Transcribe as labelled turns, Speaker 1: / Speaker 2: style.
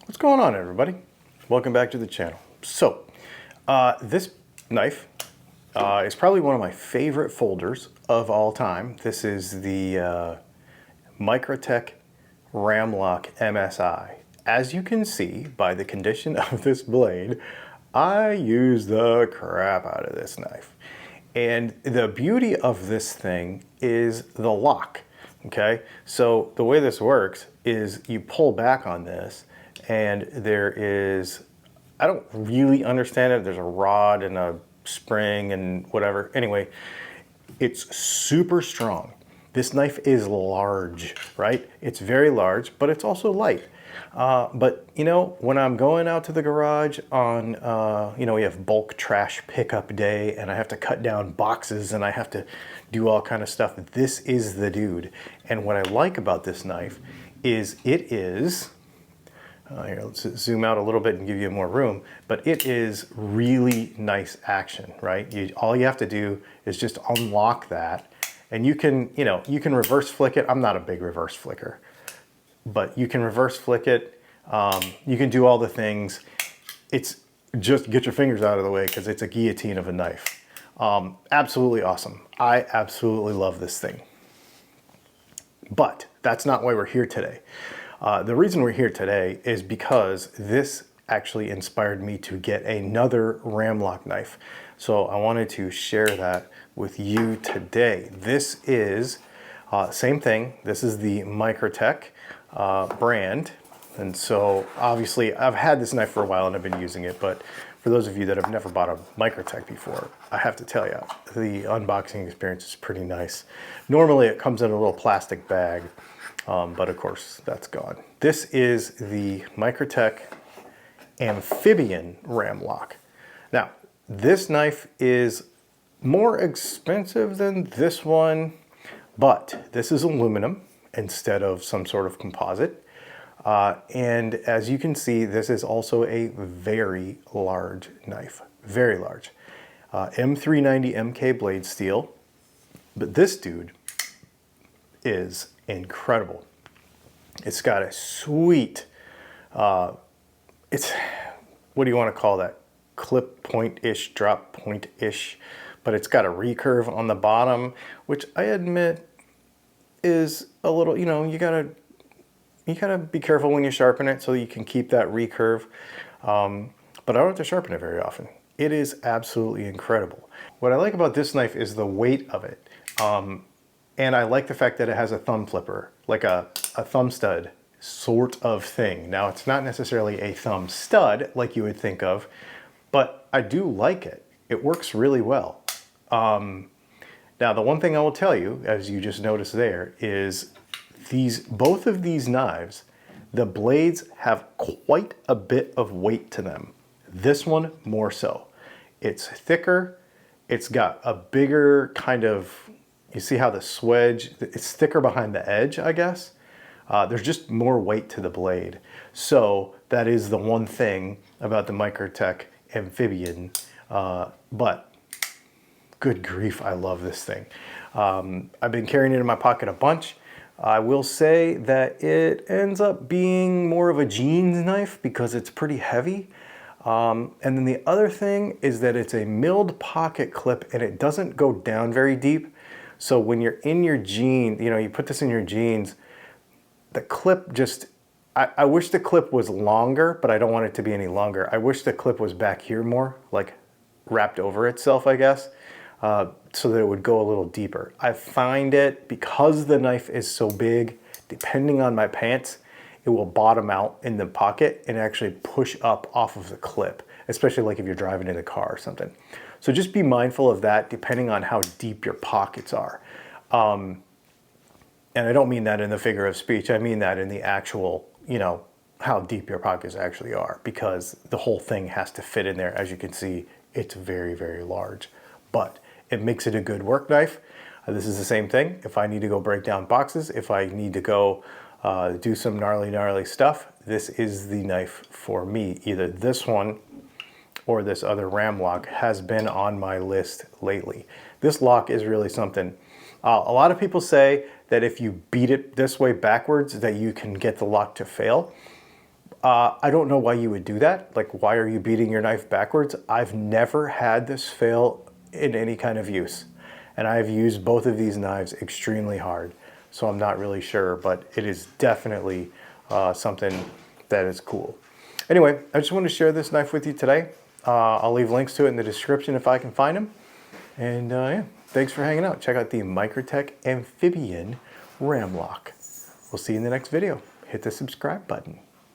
Speaker 1: What's going on, everybody? Welcome back to the channel. So, this knife is probably one of my favorite folders of all time. This is the Microtech Ramlock MSI. As you can see by the condition of this blade, I use the crap out of this knife. And the beauty of this thing is the lock, okay? So the way this works is you pull back on this and there is, I don't really understand it. There's a rod and a spring and whatever. Anyway, it's super strong. This knife is large, right? It's very large, but it's also light. But you know, when I'm going out to the garage on, you know, we have bulk trash pickup day and I have to cut down boxes and I have to do all kind of stuff. This is the dude. And what I like about this knife is it is, here, let's zoom out a little bit and give you more room, but it is really nice action, right? All you have to do is just unlock that and you can, you know, you can reverse flick it. I'm not a big reverse flicker, but you can reverse flick it. You can do all the things. It's just get your fingers out of the way because it's a guillotine of a knife. Absolutely awesome. I absolutely love this thing. But that's not why we're here today. The reason we're here today is because this actually inspired me to get another Ramlock knife. So I wanted to share that with you today. This is same thing. This is the Microtech brand. And so obviously I've had this knife for a while and I've been using it, but for those of you that have never bought a Microtech before, I have to tell you, the unboxing experience is pretty nice. Normally it comes in a little plastic bag, but of course that's gone. This is the Microtech Amphibian Ramlock. Now, this knife is more expensive than this one, but this is aluminum instead of some sort of composite. And as you can see, this is also a very large knife, very large. M390 MK blade steel, but this dude is incredible. It's got a sweet, it's, what do you want to call that? Clip point-ish, drop point-ish, but it's got a recurve on the bottom, which I admit is a little, you know, you gotta be careful when you sharpen it so you can keep that recurve. But I don't have to sharpen it very often. It is absolutely incredible. What I like about this knife is the weight of it. And I like the fact that it has a thumb flipper, like a thumb stud sort of thing. Now, it's not necessarily a thumb stud like you would think of, but I do like it. It works really well. Now, the one thing I will tell you, as you just noticed there, is both of these knives, the blades have quite a bit of weight to them. This one more so. It's thicker. It's got a bigger kind of, you see how the swedge, it's thicker behind the edge, I guess. There's just more weight to the blade. So that is the one thing about the Microtech Amphibian, but good grief, I love this thing. I've been carrying it in my pocket a bunch. I will say that it ends up being more of a jeans knife because it's pretty heavy. And then the other thing is that it's a milled pocket clip and it doesn't go down very deep. So when you're in your jeans, you know, you put this in your jeans, the clip just, I wish the clip was longer, but I don't want it to be any longer. I wish the clip was back here more, like wrapped over itself, I guess. So that it would go a little deeper. I find it, because the knife is so big, depending on my pants, it will bottom out in the pocket and actually push up off of the clip, especially like if you're driving in a car or something. So just be mindful of that depending on how deep your pockets are. And I don't mean that in the figure of speech, I mean that in the actual, you know, how deep your pockets actually are, because the whole thing has to fit in there. As you can see, it's very, very large, but it makes it a good work knife. This is the same thing. If I need to go break down boxes, if I need to go do some gnarly stuff, this is the knife for me. Either this one or this other Ramlock has been on my list lately. This lock is really something. A lot of people say that if you beat it this way backwards, that you can get the lock to fail. I don't know why you would do that. Like, why are you beating your knife backwards? I've never had this fail in any kind of use. And I've used both of these knives extremely hard. So I'm not really sure, but it is definitely something that is cool. Anyway, I just want to share this knife with you today. I'll leave links to it in the description if I can find them. And yeah, thanks for hanging out. Check out the Microtech Amphibian Ramlock. We'll see you in the next video. Hit the subscribe button.